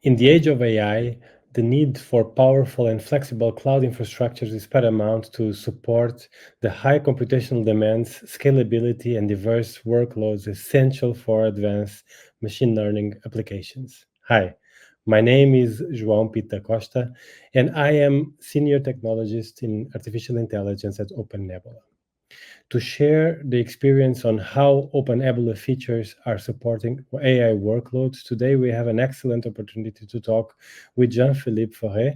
In the age of AI, the need for powerful and flexible cloud infrastructures is paramount to support the high computational demands, scalability, and diverse workloads essential for advanced machine learning applications. Hi, my name is João Pita Costa, and I am Senior Technologist in Artificial Intelligence at OpenNebula. To share the experience on how OpenNebula features are supporting AI workloads, today we have an excellent opportunity to talk with Jean-Philippe Foures,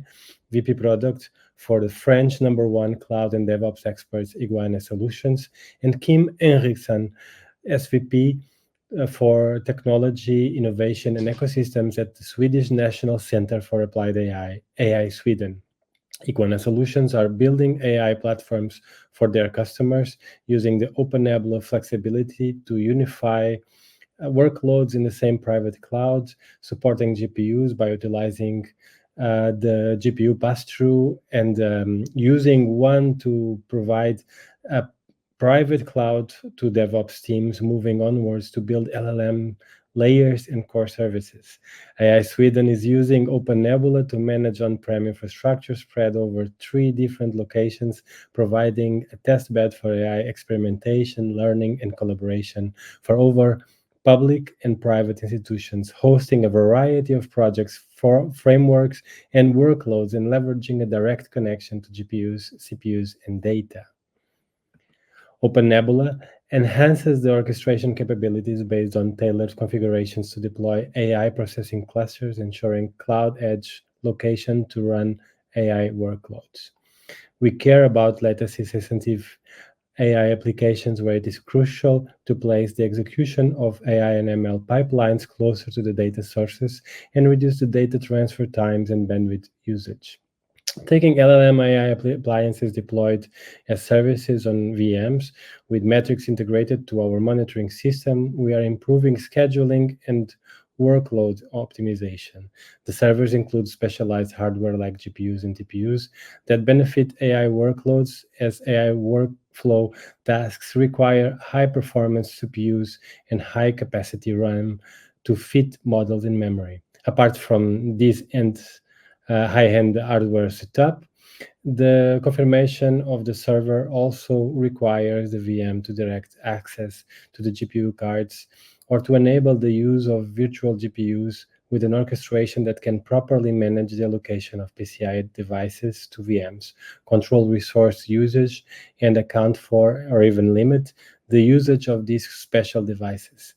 VP Product for the French #1 cloud and DevOps experts Iguane Solutions, and Kim Henriksson, SVP for Technology, Innovation and Ecosystems at the Swedish National Center for Applied AI Sweden. Iguane Solutions are building AI platforms for their customers using the OpenNebula flexibility to unify workloads in the same private cloud, supporting GPUs by utilizing the GPU pass-through and using one to provide a private cloud to DevOps teams moving onwards to build LLM layers and core services. AI Sweden is using OpenNebula to manage on-prem infrastructure spread over 3 different locations, providing a testbed for AI experimentation, learning, and collaboration for over public and private institutions, hosting a variety of projects for frameworks and workloads and leveraging a direct connection to GPUs, CPUs, and data. OpenNebula enhances the orchestration capabilities based on tailored configurations to deploy AI processing clusters, ensuring cloud edge location to run AI workloads. We care about latency-sensitive AI applications where it is crucial to place the execution of AI and ML pipelines closer to the data sources and reduce the data transfer times and bandwidth usage. Taking LLM AI appliances deployed as services on VMs with metrics integrated to our monitoring system, we are improving scheduling and workload optimization. The servers include specialized hardware like GPUs and TPUs that benefit AI workloads, as AI workflow tasks require high-performance CPUs and high-capacity RAM to fit models in memory. Apart from these high-end hardware setup, the confirmation of the server also requires the VM to direct access to the GPU cards or to enable the use of virtual GPUs with an orchestration that can properly manage the allocation of PCI devices to VMs, control resource usage, and account for or even limit the usage of these special devices.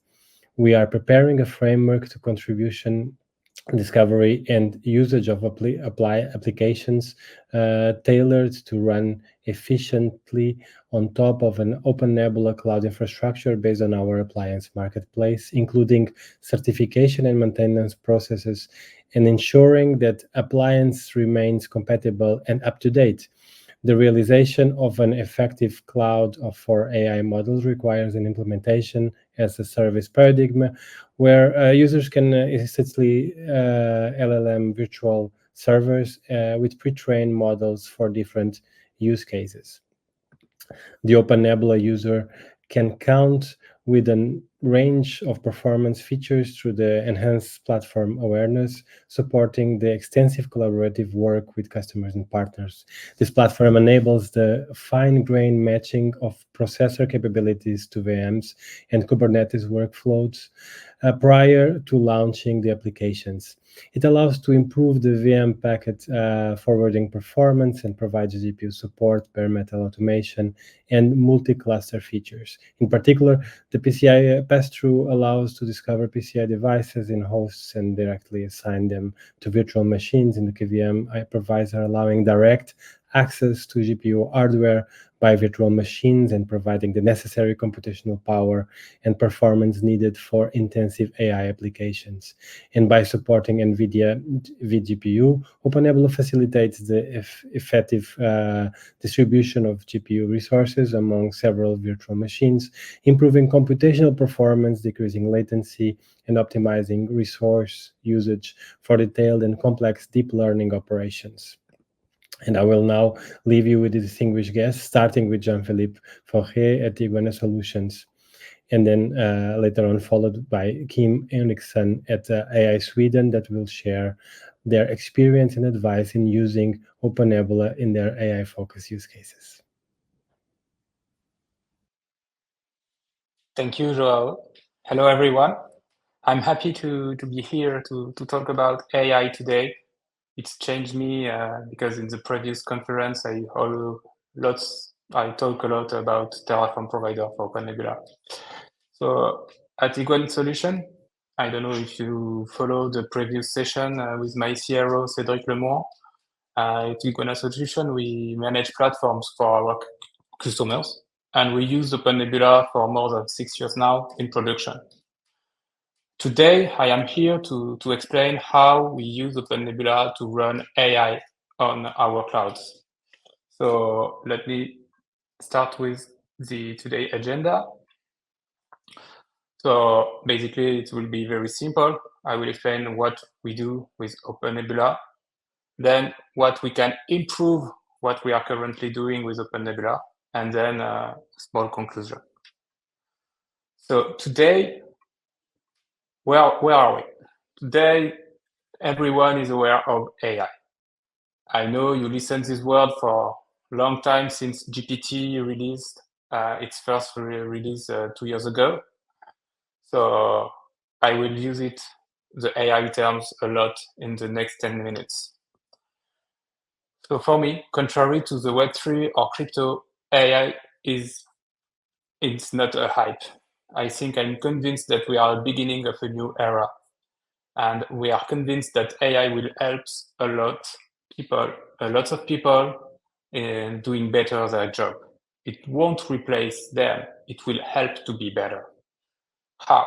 We are preparing a framework to contribution discovery and usage of applications tailored to run efficiently on top of an OpenNebula cloud infrastructure based on our appliance marketplace, including certification and maintenance processes, and ensuring that appliance remains compatible and up to date. The realization of an effective cloud for AI models requires an implementation as a service paradigm where users can essentially LLM virtual servers with pre-trained models for different use cases. The OpenNebula user can count with a range of performance features through the enhanced platform awareness, supporting the extensive collaborative work with customers and partners. This platform enables the fine-grained matching of processor capabilities to VMs and Kubernetes workflows prior to launching the applications. It allows to improve the VM packet forwarding performance and provides GPU support, bare metal automation, and multi-cluster features. In particular, the PCI pass-through allows to discover PCI devices in hosts and directly assign them to virtual machines in the KVM hypervisor, allowing direct access to GPU hardware by virtual machines and providing the necessary computational power and performance needed for intensive AI applications. And by supporting NVIDIA vGPU, OpenNebula facilitates the effective distribution of GPU resources among several virtual machines, improving computational performance, decreasing latency, and optimizing resource usage for detailed and complex deep learning operations. And I will now leave you with the distinguished guests, starting with Jean-Philippe Foures at Iguane Solutions. and then later on followed by Kim Henriksson at AI Sweden that will share their experience and advice in using OpenNebula in their AI-focused use cases. Thank you, Joao. Hello, everyone. I'm happy to be here to talk about AI today. It's changed me because in the previous conference, I talk a lot about Terraform provider for OpenNebula. So at Iguane Solutions, I don't know if you follow the previous session with my CRO, Cédric Lemoine. At Iguane Solutions, we manage platforms for our customers, and we use OpenNebula for more than 6 years now in production. Today, I am here to explain how we use OpenNebula to run AI on our clouds. So let me start with the today agenda. So basically, it will be very simple. I will explain what we do with OpenNebula, then what we can improve what we are currently doing with OpenNebula, and then a small conclusion. So today, where are we? Today, everyone is aware of AI. I know you listen this word for a long time since GPT released its first release 2 years ago. So I will use the AI terms a lot in the next 10 minutes. So for me, contrary to the Web3 or crypto, AI it's not a hype. I think I'm convinced that we are at the beginning of a new era. And we are convinced that AI will help a lot of people in doing better their job. It won't replace them. It will help to be better. How?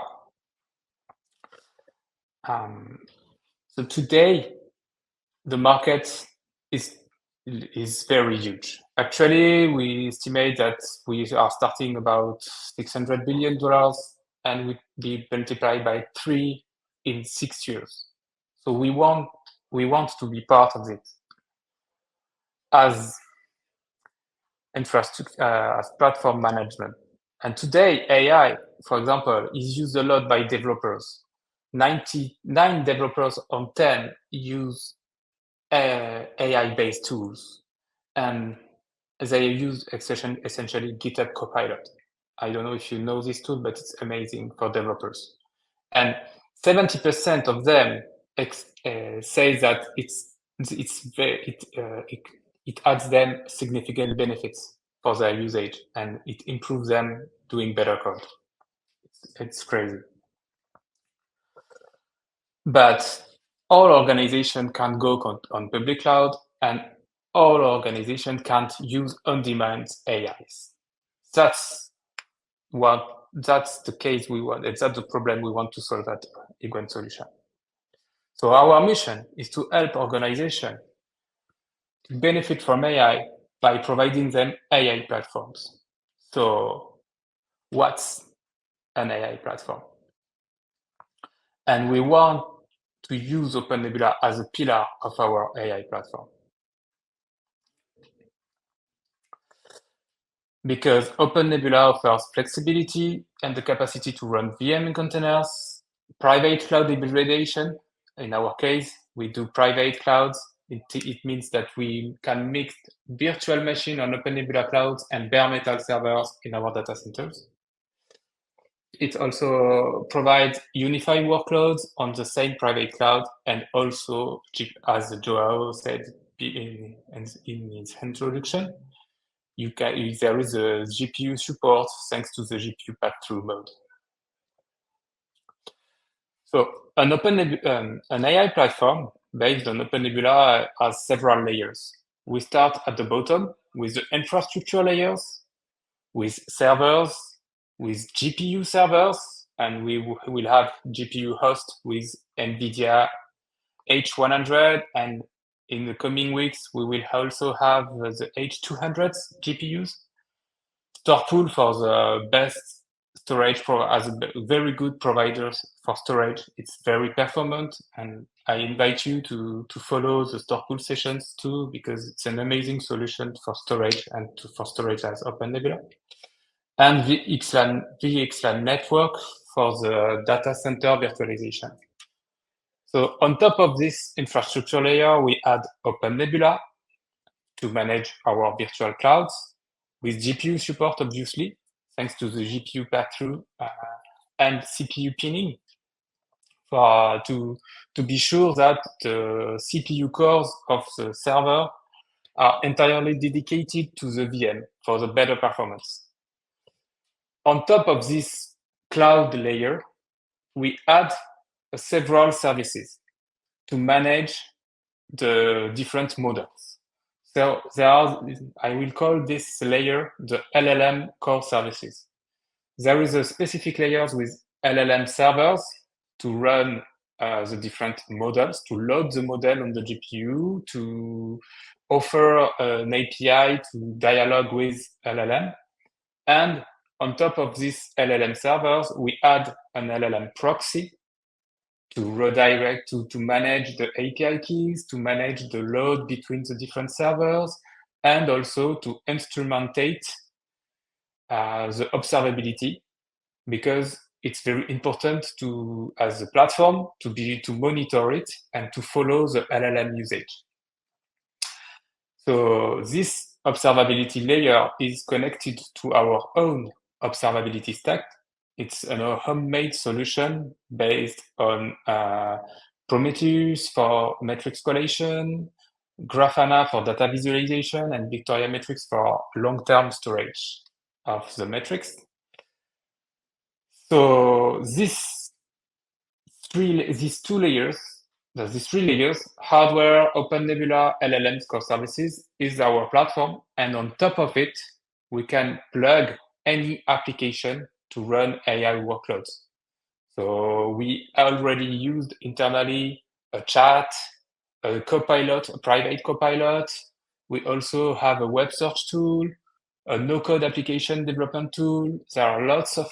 So today, the market is very huge. Actually, we estimate that we are starting about $600 billion and will be multiplied by 3 in 6 years. So we want to be part of it as infrastructure, as platform management. And today, AI, for example, is used a lot by developers. 99 developers on 10 use AI-based tools, and they use essentially GitHub Copilot. I don't know if you know this tool, but it's amazing for developers. And 70% of them say that it adds them significant benefits for their usage, and it improves them doing better code. It's crazy. But all organizations can go on public cloud, and all organizations can't use on-demand AIs. That's the case we want. That's the problem we want to solve at Iguane Solutions. So our mission is to help organizations to benefit from AI by providing them AI platforms. So what's an AI platform? And we want to use OpenNebula as a pillar of our AI platform. Because OpenNebula offers flexibility and the capacity to run VM containers, private cloud hybridization. In our case, we do private clouds. It means that we can mix virtual machine on OpenNebula clouds and bare metal servers in our data centers. It also provides unified workloads on the same private cloud, and also, as Joao said in his introduction, there is a GPU support thanks to the GPU pass-through mode. So an AI platform based on OpenNebula has several layers. We start at the bottom with the infrastructure layers, with servers, with GPU servers, and we will have GPU host with NVIDIA H100, and in the coming weeks, we will also have the H200 GPUs. Store pool for the best storage as a very good providers for storage. It's very performant, and I invite you to follow the store pool sessions too, because it's an amazing solution for storage and for storage as OpenNebula. and VXLAN network for the data center virtualization. So on top of this infrastructure layer, we add OpenNebula to manage our virtual clouds with GPU support, obviously, thanks to the GPU pass-through and CPU pinning to be sure that the CPU cores of the server are entirely dedicated to the VM for the better performance. On top of this cloud layer, we add several services to manage the different models. So there are, I will call this layer the LLM core services. There is a specific layers with LLM servers to run the different models, to load the model on the GPU, to offer an API to dialogue with LLM. And on top of these LLM servers, we add an LLM proxy to redirect, to manage the API keys, to manage the load between the different servers, and also to instrumentate the observability, because it's very important to, as a platform, to monitor it and to follow the LLM usage. So this observability layer is connected to our own observability stack. It's a homemade solution based on Prometheus for metrics collation, Grafana for data visualization, and Victoria Metrics for long-term storage of the metrics. So these three layers, hardware, OpenNebula, LLMs, core services, is our platform. And on top of it, we can plug any application to run AI workloads. So we already used internally a chat, a copilot, a private copilot. We also have a web search tool, a no-code application development tool. There are lots of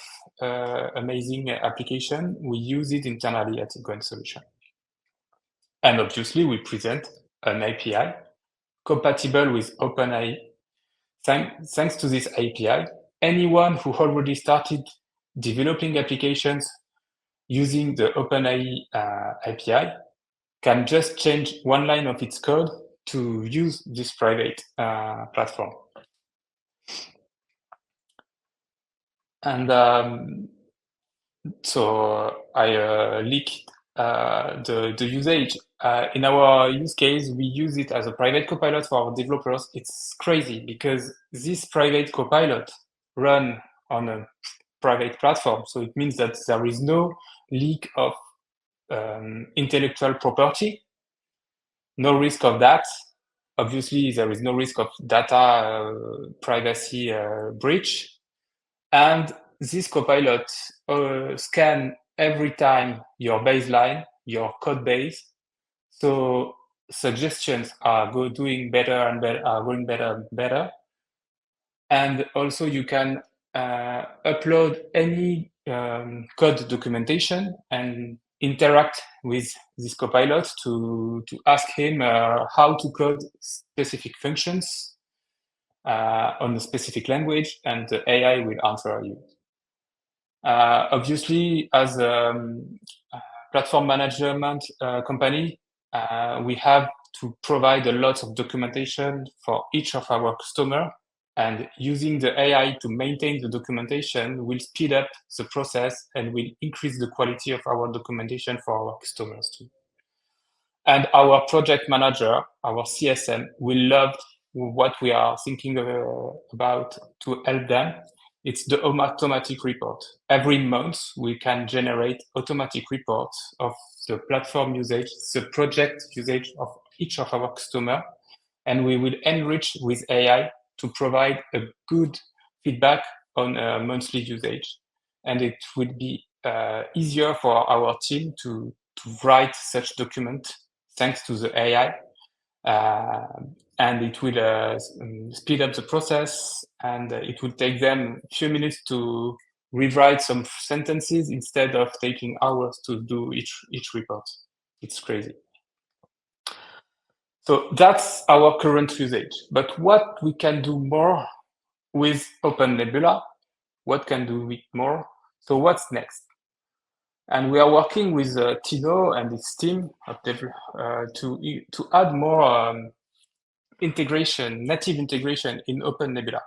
amazing applications. We use it internally at Iguane Solutions. And obviously, we present an API compatible with OpenAI. Thanks to this API, anyone who already started developing applications using the OpenAI API can just change one line of its code to use this private platform. And so I leaked the usage. In our use case, we use it as a private copilot for our developers. It's crazy because this private copilot run on a private platform. So it means that there is no leak of intellectual property, no risk of that. Obviously, there is no risk of data privacy breach. And this copilot scan every time your baseline, your code base. So suggestions are doing better and better, are going better and better. And also you can upload any code documentation and interact with this copilot to ask him how to code specific functions on a specific language, and the AI will answer you. Obviously, as a platform management company, we have to provide a lot of documentation for each of our customers, and using the AI to maintain the documentation will speed up the process and will increase the quality of our documentation for our customers too. And our project manager, our CSM, will love what we are thinking about to help them. It's the automatic report. Every month, we can generate automatic reports of the platform usage, the project usage of each of our customers, and we will enrich with AI to provide a good feedback on monthly usage. And it will be easier for our team to write such document thanks to the AI. And it will speed up the process, and it will take them a few minutes to rewrite some sentences instead of taking hours to do each report. It's crazy. So that's our current usage. But what we can do more with OpenNebula What can do it more? So what's next? And we are working with Tino and his team to add more integration, native integration in OpenNebula.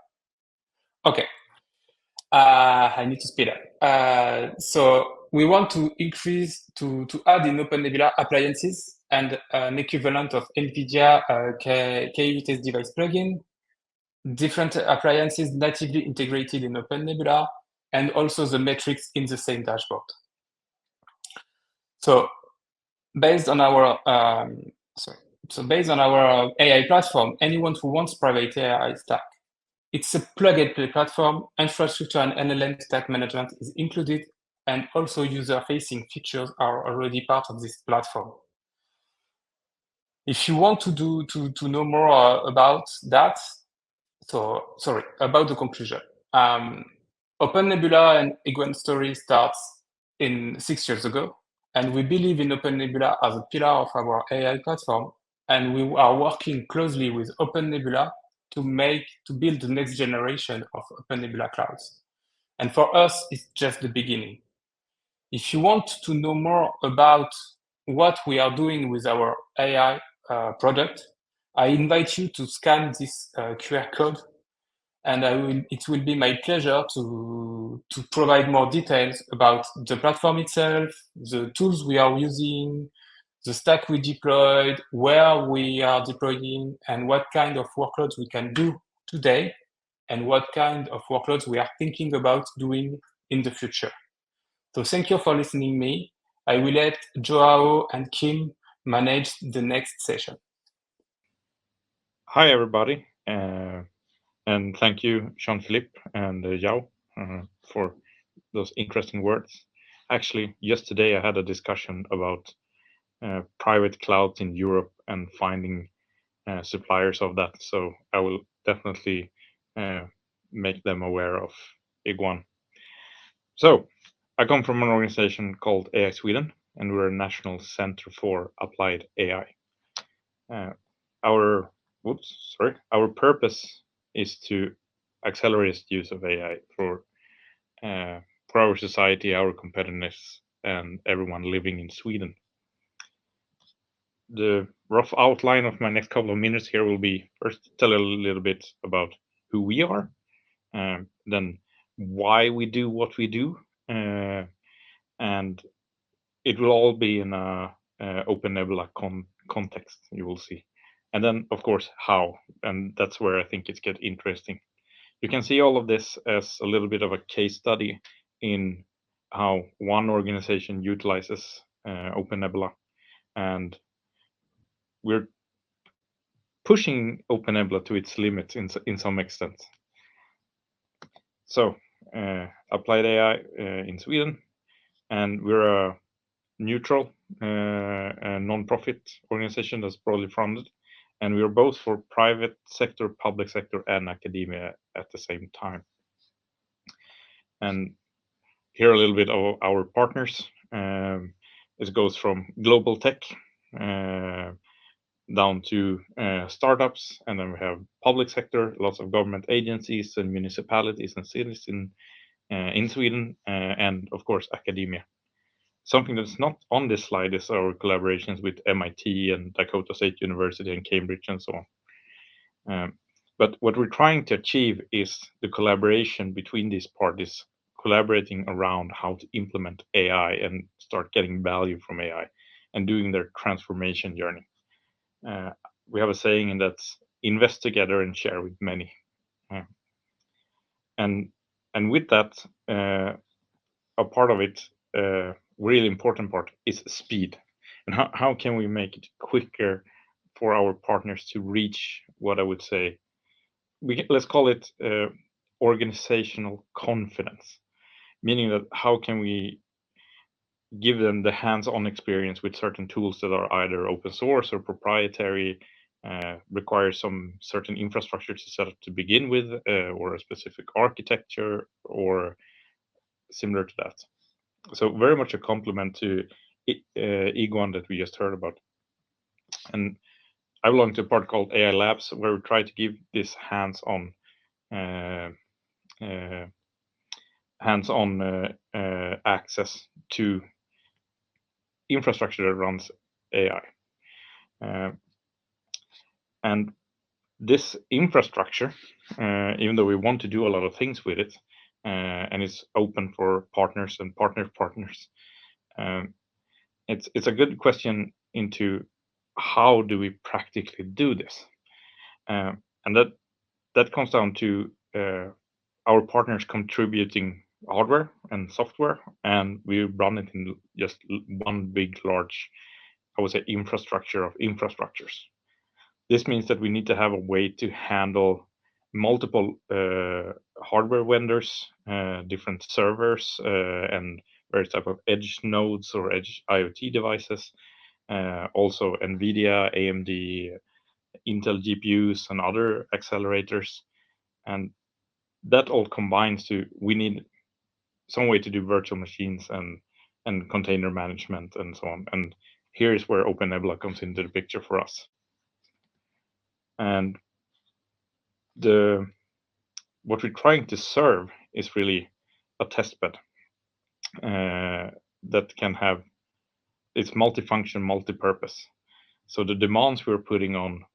Okay, I need to speed up. So we want to increase, to add in OpenNebula appliances and an equivalent of NVIDIA KU test device plugin, different appliances natively integrated in OpenNebula, and also the metrics in the same dashboard. So based on our based on our AI platform, anyone who wants private AI stack, it's a plug-and-play platform. Infrastructure and LLM stack management is included, and also user-facing features are already part of this platform. If you want to know more about that, about the conclusion. OpenNebula and Iguane story starts in 6 years ago, and we believe in OpenNebula as a pillar of our AI platform, and we are working closely with OpenNebula to build the next generation of OpenNebula clouds. And for us, it's just the beginning. If you want to know more about what we are doing with our AI product, I invite you to scan this QR code, and it will be my pleasure to provide more details about the platform itself, the tools we are using, the stack we deployed, where we are deploying, and what kind of workloads we can do today, and what kind of workloads we are thinking about doing in the future. So thank you for listening me. I will let Joao and Kim manage the next session. Hi, everybody. And thank you, Jean-Philippe and Yao, for those interesting words. Actually, yesterday I had a discussion about private clouds in Europe and finding suppliers of that. So I will definitely make them aware of Iguane. So I come from an organization called AI Sweden, and we're a national center for applied AI. Our purpose is to accelerate the use of AI for our society, our competitiveness, and everyone living in Sweden. The rough outline of my next couple of minutes here will be first tell a little bit about who we are, then why we do what we do, and it will all be in a OpenNebula context, you will see. And then, of course, how, and that's where I think it gets interesting. You can see all of this as a little bit of a case study in how one organization utilizes OpenNebula, and we're pushing OpenNebula to its limits in some extent. So, applied AI in Sweden, and we're a neutral non-profit organization that's broadly funded, and we are both for private sector, public sector, and academia at the same time. And here a little bit of our partners. It goes from global tech down to startups, and then we have public sector, lots of government agencies and municipalities and cities in Sweden, and of course academia. Something that's not on this slide is our collaborations with MIT and Dakota State University and Cambridge and so on. But what we're trying to achieve is the collaboration between these parties, collaborating around how to implement AI and start getting value from AI and doing their transformation journey. We have a saying, and that's invest together and share with many. And with that, a part of it, really important part, is speed. And how can we make it quicker for our partners to reach what I would say, let's call it organizational confidence, meaning that how can we give them the hands-on experience with certain tools that are either open source or proprietary, require some certain infrastructure to set up to begin with, or a specific architecture or similar to that. So very much a complement to Iguane that we just heard about. And I belong to a part called AI Labs, where we try to give this hands-on hands-on access to infrastructure that runs AI. And this infrastructure, even though we want to do a lot of things with it, and it's open for partners and partners, it's a good question into how do we practically do this, and that comes down to our partners contributing hardware and software, and we run it in just one big, large, I would say, infrastructure of infrastructures. This means that we need to have a way to handle multiple hardware vendors, different servers, and various type of edge nodes or edge IoT devices. Also NVIDIA, AMD, Intel GPUs, and other accelerators. And that all combines to, we need some way to do virtual machines and container management and so on. And here is where OpenNebula comes into the picture for us. And what we're trying to serve is really a testbed that can have, it's multifunction, multi-purpose. So the demands we're putting on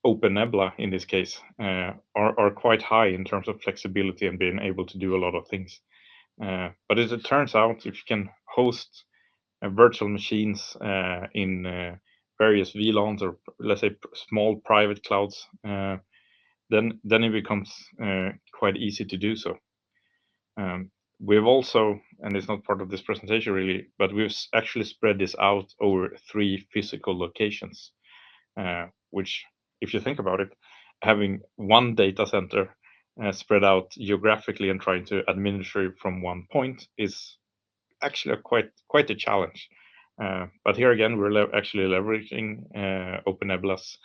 OpenNebula in this case are quite high in terms of flexibility and being able to do a lot of things. But as it turns out, if you can host virtual machines in various VLANs or let's say small private clouds, then it becomes quite easy to do so. We've also, and it's not part of this presentation really, but we've actually spread this out over 3 physical locations, which, if you think about it, having one data center spread out geographically and trying to administer it from one point is actually quite a challenge. But here again, we're actually leveraging OpenNebula's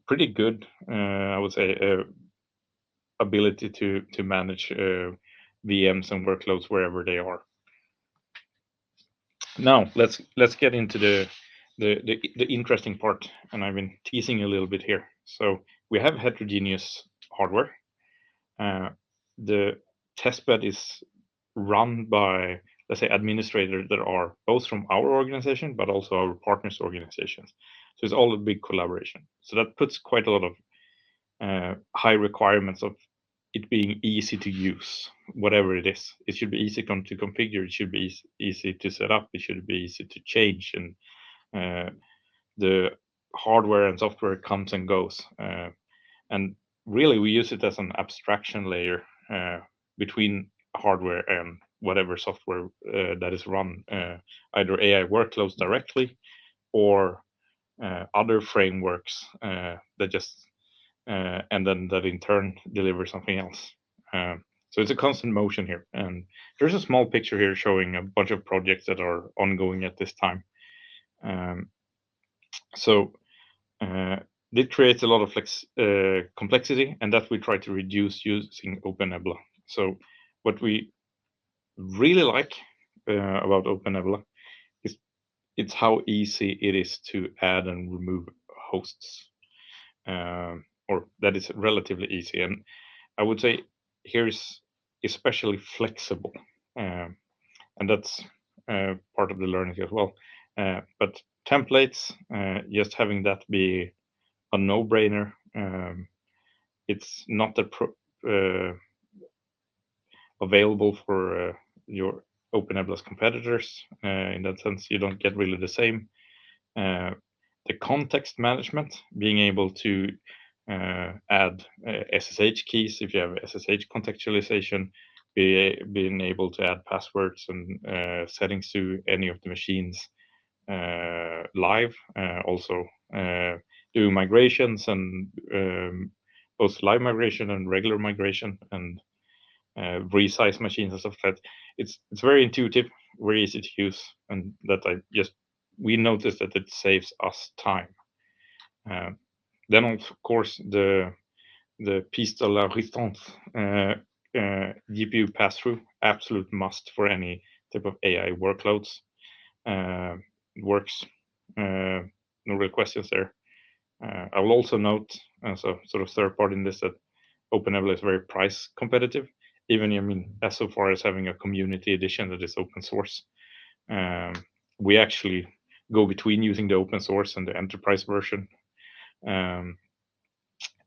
pretty good, I would say, ability to manage VMs and workloads wherever they are. Now let's get into the interesting part, and I've been teasing a little bit here. So we have heterogeneous hardware. The testbed is run by, let's say, administrators that are both from our organization but also our partners' organizations. So it's all a big collaboration. So that puts quite a lot of high requirements of it being easy to use, whatever it is. It should be easy to configure. It should be easy to set up. It should be easy to change, and the hardware and software comes and goes. And really, we use it as an abstraction layer between hardware and whatever software that is run, either AI workloads directly or other frameworks that just and then that in turn deliver something else. So it's a constant motion here. And there's a small picture here showing a bunch of projects that are ongoing at this time. So it creates a lot of complexity, and that we try to reduce using OpenNebula. So what we really like about OpenNebula is it's how easy it is to add and remove hosts. Or that is relatively easy, and I would say here is especially flexible, and that's part of the learning as well. But templates, just having that be a no-brainer. It's not available for your OpenNebula's competitors. In that sense, you don't get really the same. The context management, being able to add SSH keys if you have SSH contextualization, being able to add passwords and settings to any of the machines live, also doing migrations and both live migration and regular migration, and resize machines and stuff like that. It's very intuitive, very easy to use, and that we noticed that it saves us time. Then of course the piece de la resistance, GPU pass-through, absolute must for any type of AI workloads. Works, no real questions there. I will also note, as a sort of third part in this, that OpenNebula is very price competitive, even, I mean, as so far as having a community edition that is open source. We actually go between using the open source and the enterprise version.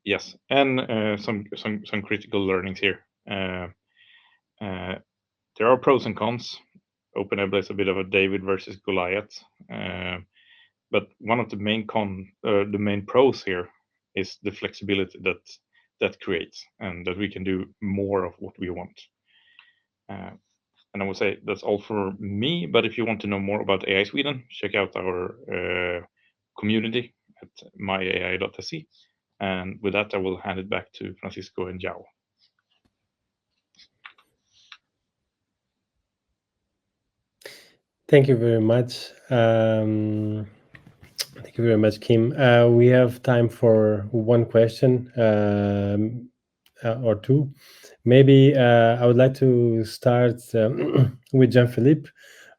Yes, and some critical learnings here. There are pros and cons. OpenNebula is a bit of a David versus Goliath, but one of the main pros here is the flexibility that creates, and that we can do more of what we want. And I would say that's all for me. But if you want to know more about AI Sweden, check out our community at myai.se. And with that, I will hand it back to Francisco and Jao. Thank you very much. Thank you very much, Kim. We have time for one question or two. Maybe I would like to start with Jean-Philippe.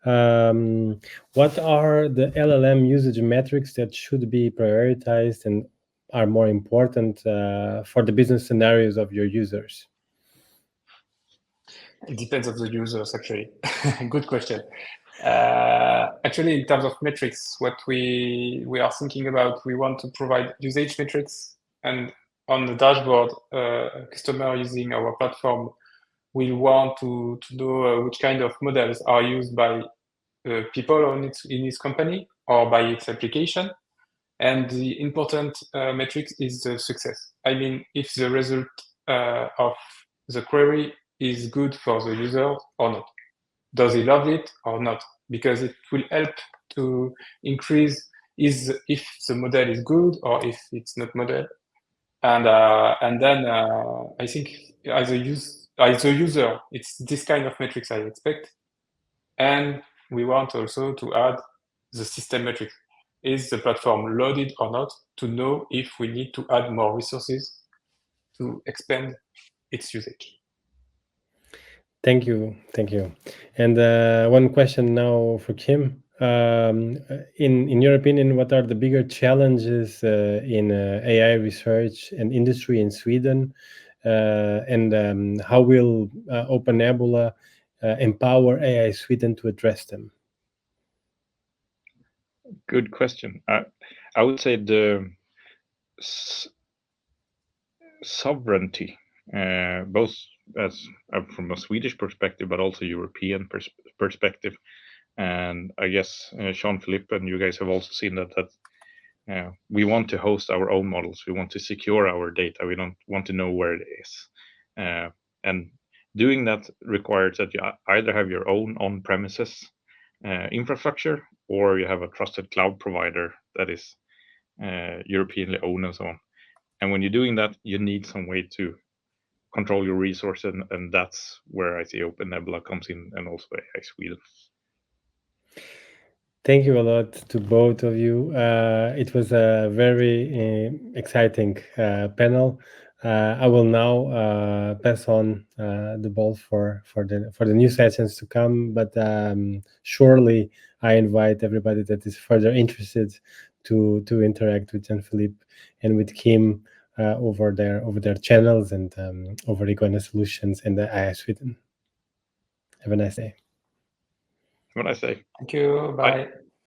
What are the LLM usage metrics that should be prioritized and are more important for the business scenarios of your users? It depends on the users, actually. Good question. Actually, in terms of metrics, what we are thinking about, we want to provide usage metrics, and on the dashboard, a customer using our platform will want to know which kind of models are used by people in its company or by its application. And the important metric is the success. I mean, if the result of the query is good for the user or not. Does he love it or not? Because it will help to increase if the model is good or if it's not model. And then I think as a user, it's this kind of metrics I expect. And we want also to add the system metrics. Is the platform loaded or not, to know if we need to add more resources to expand its usage. Thank you. And one question now for Kim. In your opinion, what are the bigger challenges in AI research and industry in Sweden? And how will OpenNebula empower AI Sweden to address them? Good question. I would say the sovereignty, both as from a Swedish perspective, but also European perspective. And I guess Jean-Philippe and you guys have also seen that we want to host our own models. We want to secure our data. We don't want to know where it is. And doing that requires that you either have your own on-premises infrastructure, or you have a trusted cloud provider that is Europeanly owned and so on. And when you're doing that, you need some way to control your resources, and that's where I see OpenNebula comes in, and also AI Sweden. Thank you a lot to both of you. It was a very exciting panel. I will now pass on the ball for the new sessions to come. But surely I invite everybody that is further interested to interact with Jean-Philippe and with Kim over their channels and over Iguane Solutions and the AI Sweden. Have a nice day. Have a nice day. Thank you. Bye.